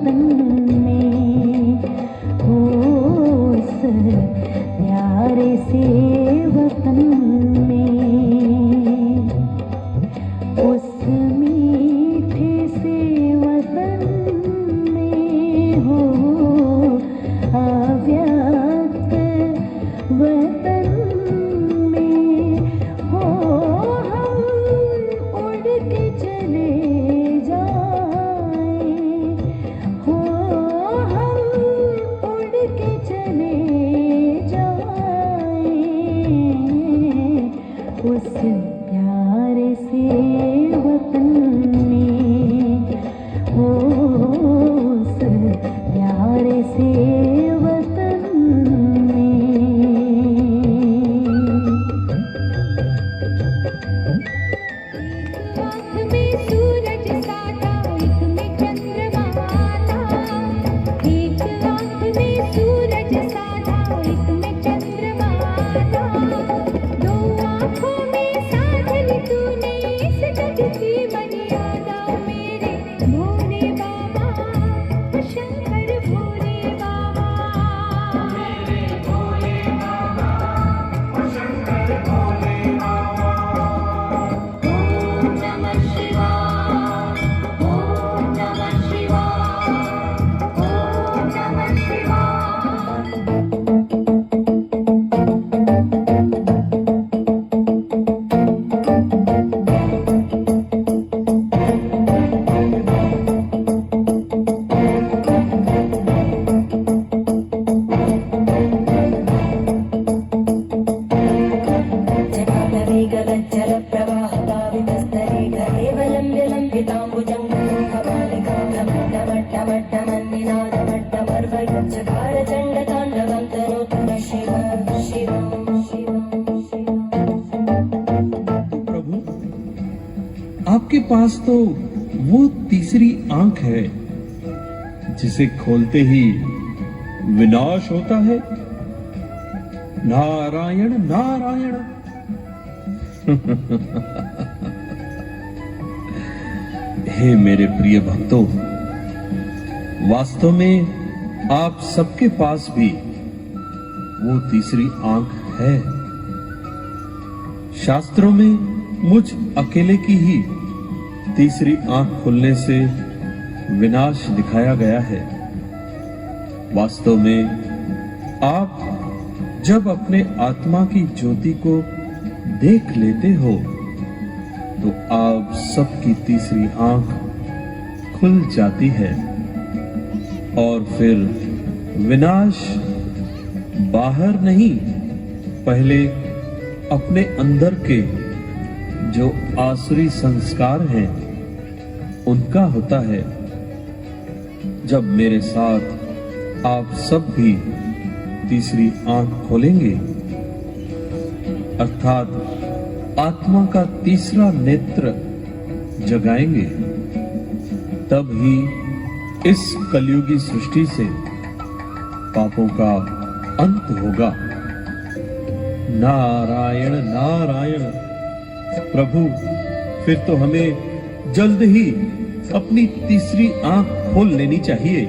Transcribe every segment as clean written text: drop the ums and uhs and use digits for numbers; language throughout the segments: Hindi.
वतन में, उस प्यारे से वतन में, उस मीठे से वतन में हो अव्यक्त वतन में हो हम उड़ के चले जाएं, हो हम उड़ के चले जाएं उस प्यारे से वतन में, उस प्यारे से वतन में। आँख में सूरज सा था, एक में चंद्रमा था, एक आँख में सूरज सा था, एक में चंद्रमा था, दो आँखों में साधन तूने इस जग की मर्यादा, मेरे भोले बाबा शंकर भोले बाबा, मेरे भोले बाबा शंकर भोले बाबा। ओम नमः शिवाय, ओम नमः शिवाय, ओम नमः शिवाय। प्रभु, आपके पास तो वो तीसरी आंख है जिसे खोलते ही विनाश होता है। नारायण नारायण। हे मेरे प्रिय भक्तों, वास्तव में आप सबके पास भी वो तीसरी आंख है। शास्त्रों में मुझ अकेले की ही तीसरी आंख खुलने से विनाश दिखाया गया है। वास्तव में आप जब अपने आत्मा की ज्योति को देख लेते हो तो आप सबकी तीसरी आंख खुल जाती है और फिर विनाश बाहर नहीं, पहले अपने अंदर के जो आसुरी संस्कार हैं उनका होता है। जब मेरे साथ आप सब भी तीसरी आंख खोलेंगे, अर्थात आत्मा का तीसरा नेत्र जगाएंगे, तब ही इस कलयुगी सृष्टि से पापों का अंत होगा। नारायण नारायण। प्रभु, फिर तो हमें जल्द ही अपनी तीसरी आंख खोल लेनी चाहिए।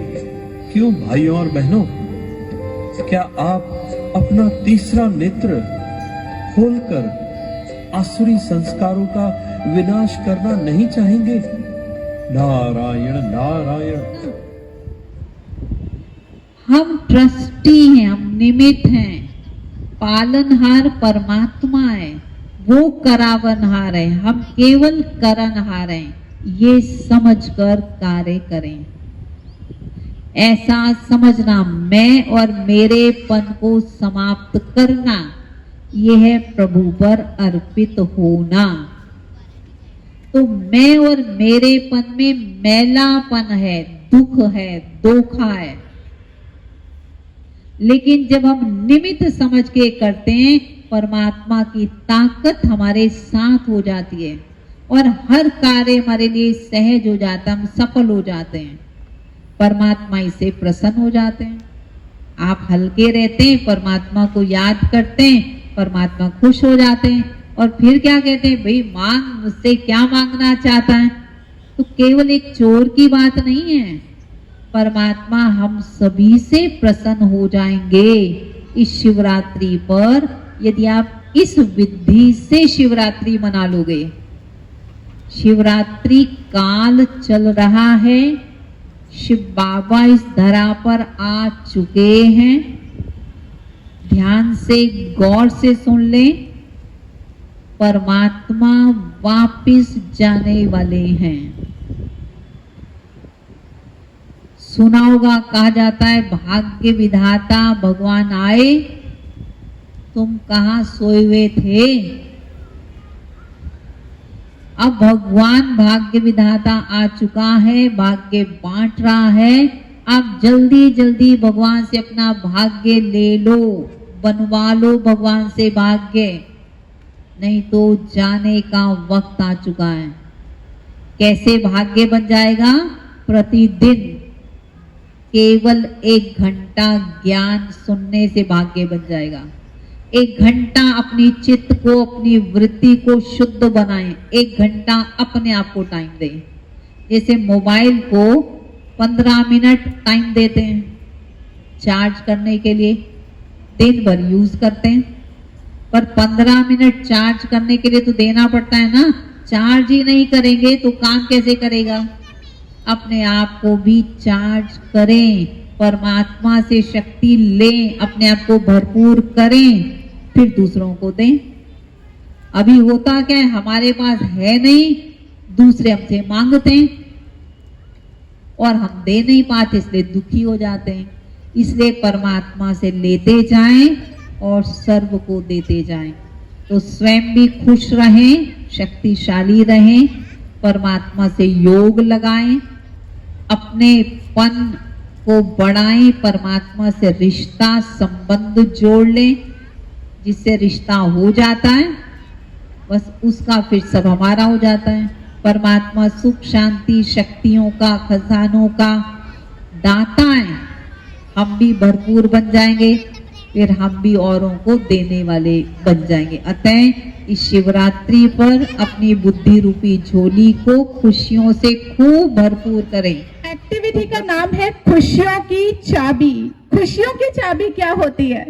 क्यों भाइयों और बहनों, क्या आप अपना तीसरा नेत्र खोलकर आसुरी संस्कारों का विनाश करना नहीं चाहेंगे? नारायण नारायण। हम ट्रस्टी हैं, हम निमित्त हैं, पालनहार परमात्मा है, वो करावनहार है, हम केवल करनहार हैं। ये समझकर कार्य करें। ऐसा समझना, मैं और मेरेपन को समाप्त करना, यह है प्रभु पर अर्पित होना। तो मैं और मेरेपन में मैलापन है, दुख है, धोखा है। लेकिन जब हम निमित्त समझ के करते हैं, परमात्मा की ताकत हमारे साथ हो जाती है और हर कार्य हमारे लिए सहज हो जाता है, हम सफल हो जाते हैं, परमात्मा इससे प्रसन्न हो जाते हैं। आप हल्के रहते हैं, परमात्मा को याद करते हैं, परमात्मा खुश हो जाते हैं और फिर क्या कहते हैं, भाई मांग, मुझसे क्या मांगना चाहता है। तो केवल एक चोर की बात नहीं है, परमात्मा हम सभी से प्रसन्न हो जाएंगे। इस शिवरात्रि पर यदि आप इस विधि से शिवरात्रि मना लोगे, शिवरात्रि काल चल रहा है, शिव बाबा इस धरा पर आ चुके हैं। ध्यान से गौर से सुन लें, परमात्मा वापिस जाने वाले हैं। सुना होगा, कहा जाता है भाग्य विधाता भगवान आए, तुम कहां सोए हुए थे। अब भगवान भाग्य विधाता आ चुका है, भाग्य बांट रहा है। आप जल्दी जल्दी भगवान से अपना भाग्य ले लो, बनवा लो भगवान से भाग्य, नहीं तो जाने का वक्त आ चुका है। कैसे भाग्य बन जाएगा? प्रतिदिन केवल 1 घंटा ज्ञान सुनने से भाग्य बन जाएगा। 1 घंटा अपनी चित्त को, अपनी वृत्ति को शुद्ध बनाएं। 1 घंटा अपने आप को टाइम दें। जैसे मोबाइल को 15 मिनट टाइम देते हैं चार्ज करने के लिए, दिन भर यूज करते हैं, पर 15 मिनट चार्ज करने के लिए तो देना पड़ता है ना। चार्ज ही नहीं करेंगे तो काम कैसे करेगा? अपने आप को भी चार्ज करें, परमात्मा से शक्ति लें, अपने आप को भरपूर करें, फिर दूसरों को दें। अभी होता क्या है, हमारे पास है नहीं, दूसरे हमसे मांगते हैं और हम दे नहीं पाते, इसलिए दुखी हो जाते हैं। इसलिए परमात्मा से लेते जाएं और सर्व को देते जाएं, तो स्वयं भी खुश रहें, शक्तिशाली रहें, परमात्मा से योग लगाएं, अपने पन को बढ़ाएं, परमात्मा से रिश्ता संबंध जोड़ लें। जिससे रिश्ता हो जाता है, बस उसका फिर सब हमारा हो जाता है। परमात्मा सुख शांति शक्तियों का, खजानों का दाता है। हम भी भरपूर बन जाएंगे, फिर हम भी औरों को देने वाले बन जाएंगे। अतः इस शिवरात्रि पर अपनी बुद्धि रूपी झोली को खुशियों से खूब भरपूर करें। एक्टिविटी का नाम है खुशियों की चाबी। खुशियों की चाबी क्या होती है?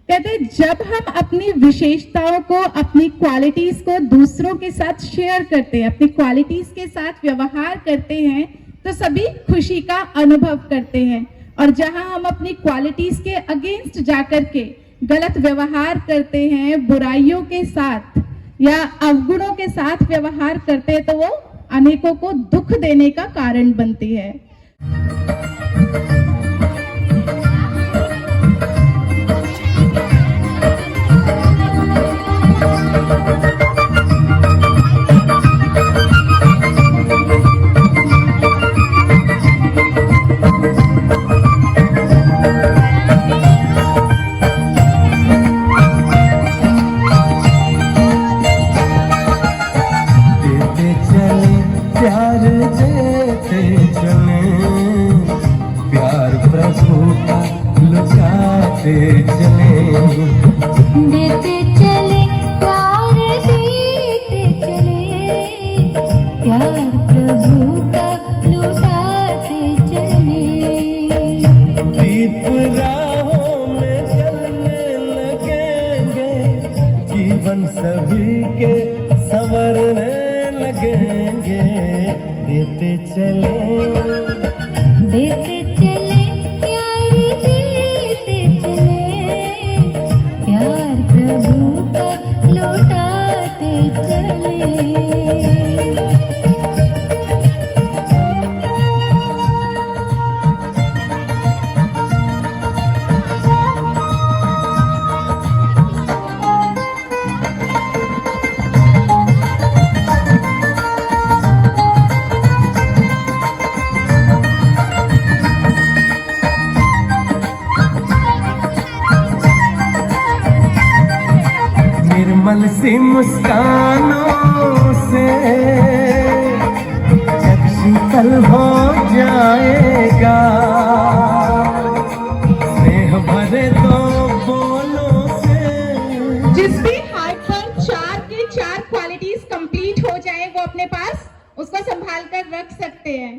कहते हैं जब हम अपनी विशेषताओं को, अपनी क्वालिटीज को दूसरों के साथ शेयर करते हैं, अपनी क्वालिटीज के साथ व्यवहार करते हैं, तो सभी खुशी का अनुभव करते हैं। और जहां हम अपनी क्वालिटीज के अगेंस्ट जाकर के गलत व्यवहार करते हैं, बुराइयों के साथ या अवगुणों के साथ व्यवहार करते हैं, तो वो अनेकों को दुख देने का कारण बनती है। देते चले प्यार, देते चले प्यार, प्रभु का लुटाते चले। दीप राहों में जलने लगेंगे, जीवन सभी के संवरने लगेंगे। देते चले, देते चले प्यार, देते चले प्यार, प्रभु का लौटाते चले। निर्मल सी मुस्कानों से जग शीतल हो जाएगा। स्नेह भरे दो बोलों से। जिस भी हार्ट पर 4 के 4 क्वालिटीज कंप्लीट हो जाए, वो अपने पास उसको संभाल कर रख सकते हैं।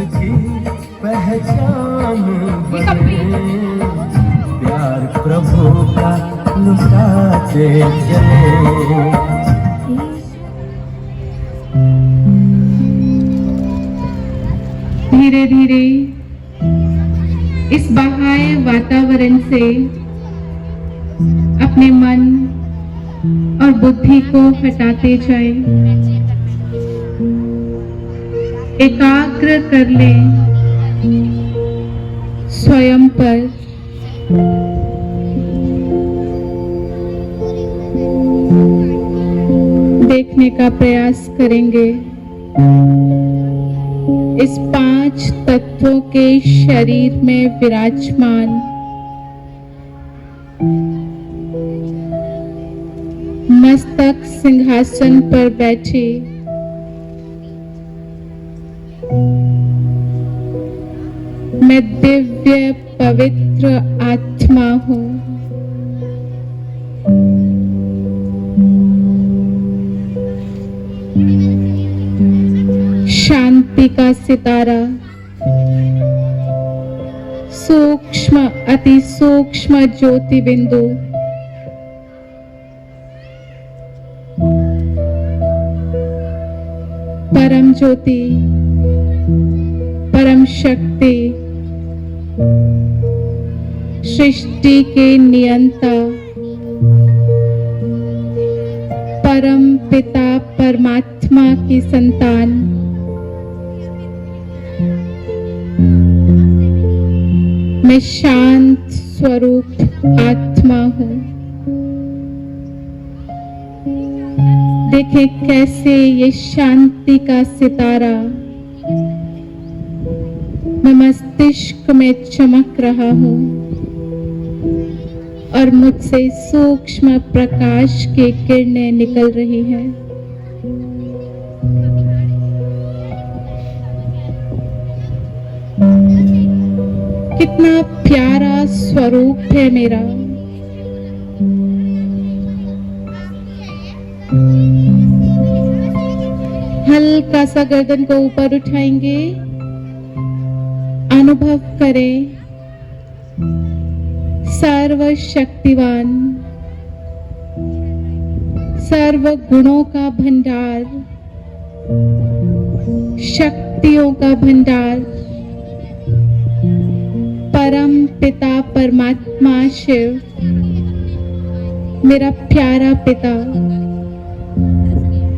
की पहचान बने, प्यार प्रभु का लुटाते चले। धीरे धीरे इस बाह्य वातावरण से अपने मन और बुद्धि को हटाते जाए, एकाग्र कर ले स्वयं पर। देखने का प्रयास करेंगे इस 5 तत्वों के शरीर में विराजमान मस्तक सिंहासन पर बैठी मैं दिव्य पवित्र आत्मा हूँ। शांति का सितारा सूक्ष्म अति सूक्ष्म ज्योति बिंदु परम ज्योति परम शक्ति सृष्टि के नियंता परम पिता परमात्मा की संतान मैं शांत स्वरूप आत्मा हूँ। देखें कैसे ये शांति का सितारा मैं मस्तिष्क में चमक रहा हूँ और मुझसे सूक्ष्म प्रकाश की किरणें निकल रही हैं। कितना प्यारा स्वरूप है मेरा। हल्का सा गर्दन को ऊपर उठाएंगे, अनुभव करें सर्वशक्तिवान सर्व गुणों का भंडार शक्तियों का भंडार परम पिता परमात्मा शिव मेरा प्यारा पिता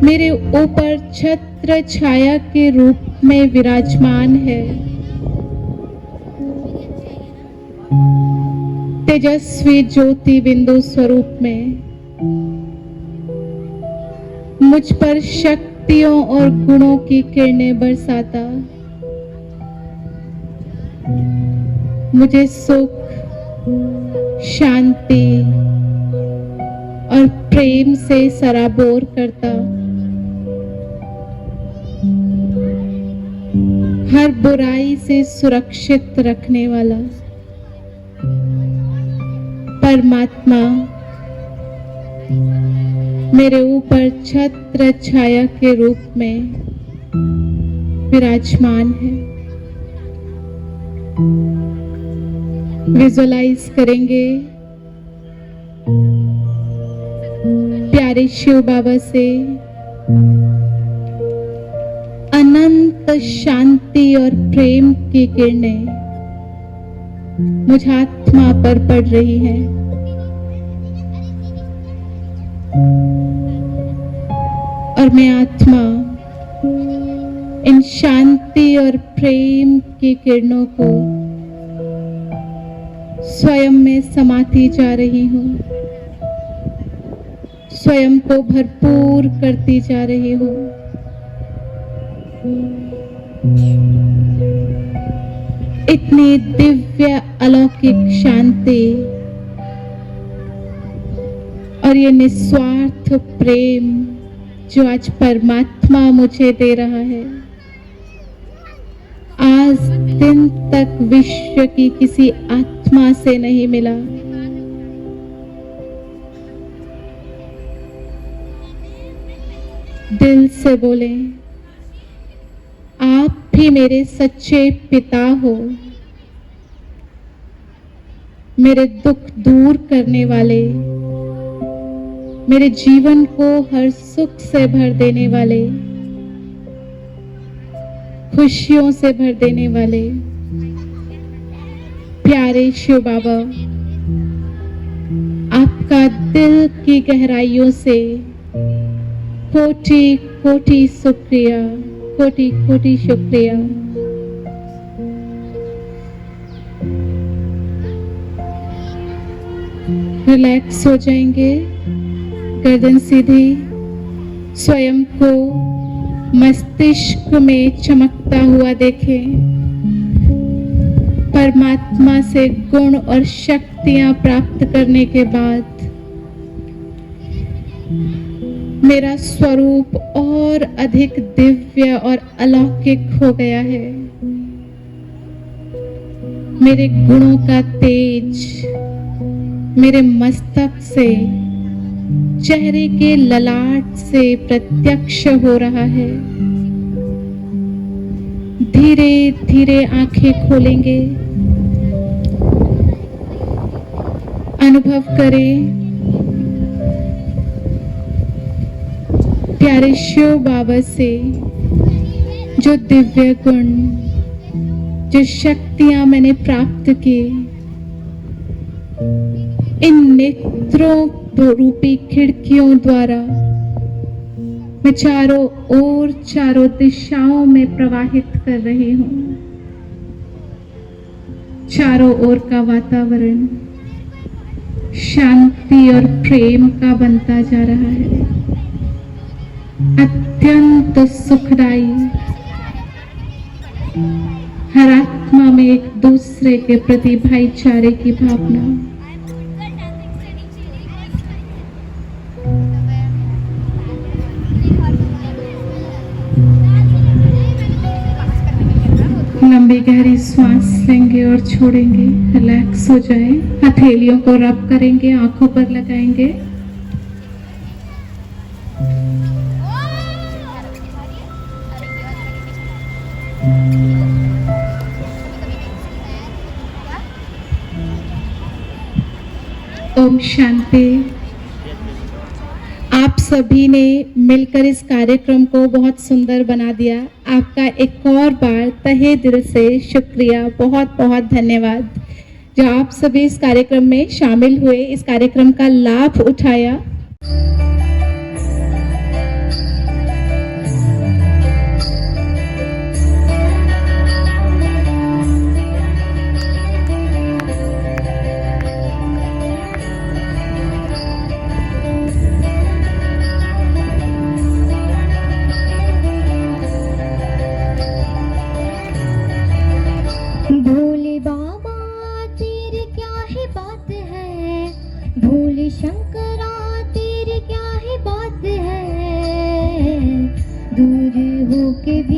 मेरे ऊपर छत्र छाया के रूप में विराजमान है। तेजस्वी ज्योति बिंदु स्वरूप में मुझ पर शक्तियों और गुणों की किरणें बरसाता मुझे सुख शांति और प्रेम से सराबोर करता, हर बुराई से सुरक्षित रखने वाला परमात्मा मेरे ऊपर छत्र छाया के रूप में विराजमान है। विजुअलाइज करेंगे प्यारे शिव बाबा से अनंत शांति और प्रेम की किरणें मुझ आत्मा पर पड़ रही है। और मैं आत्मा इन शांति और प्रेम की किरणों को स्वयं में समाती जा रही हूँ, स्वयं को भरपूर करती जा रही हूँ। इतनी दिव्य अलौकिक शांति और ये निस्वार्थ प्रेम जो आज परमात्मा मुझे दे रहा है, आज दिन तक विश्व की किसी आत्मा से नहीं मिला। दिल से बोले, आप ही मेरे सच्चे पिता हो, मेरे दुख दूर करने वाले, मेरे जीवन को हर सुख से भर देने वाले, खुशियों से भर देने वाले प्यारे शिव बाबा, आपका दिल की गहराइयों से कोटि कोटि शुक्रिया, कोटि कोटि शुक्रिया। रिलैक्स हो जाएंगे, गर्दन सीधी, स्वयं को मस्तिष्क में चमकता हुआ देखें। परमात्मा से गुण और शक्तियां प्राप्त करने के बाद मेरा स्वरूप और अधिक दिव्य और अलौकिक हो गया है। मेरे गुणों का तेज मेरे मस्तक से, चेहरे के ललाट से प्रत्यक्ष हो रहा है। धीरे धीरे आंखें खोलेंगे, अनुभव करें प्यारे शिव बाबा से जो दिव्य गुण, जो शक्तियां मैंने प्राप्त की, इन नेत्रों रूपी खिड़कियों द्वारा मैं चारों ओर, चारों दिशाओं में प्रवाहित कर रही हूं। चारों ओर का वातावरण शांति और प्रेम का बनता जा रहा है, अत्यंत सुखदाई। हर आत्मा में एक दूसरे के प्रति भाईचारे की भावना। लंबी गहरी सांस लेंगे और छोड़ेंगे, रिलैक्स हो जाए। हथेलियों को रब करेंगे, आंखों पर लगाएंगे। ओम शांति। आप सभी ने मिलकर इस कार्यक्रम को बहुत सुंदर बना दिया। आपका एक और बार तहे दिल से शुक्रिया, बहुत बहुत धन्यवाद जो आप सभी इस कार्यक्रम में शामिल हुए, इस कार्यक्रम का लाभ उठाया। भोले बाबा तेरी क्या ही बात है, भोले शंकरा तेरी क्या ही बात है, दूर होके भी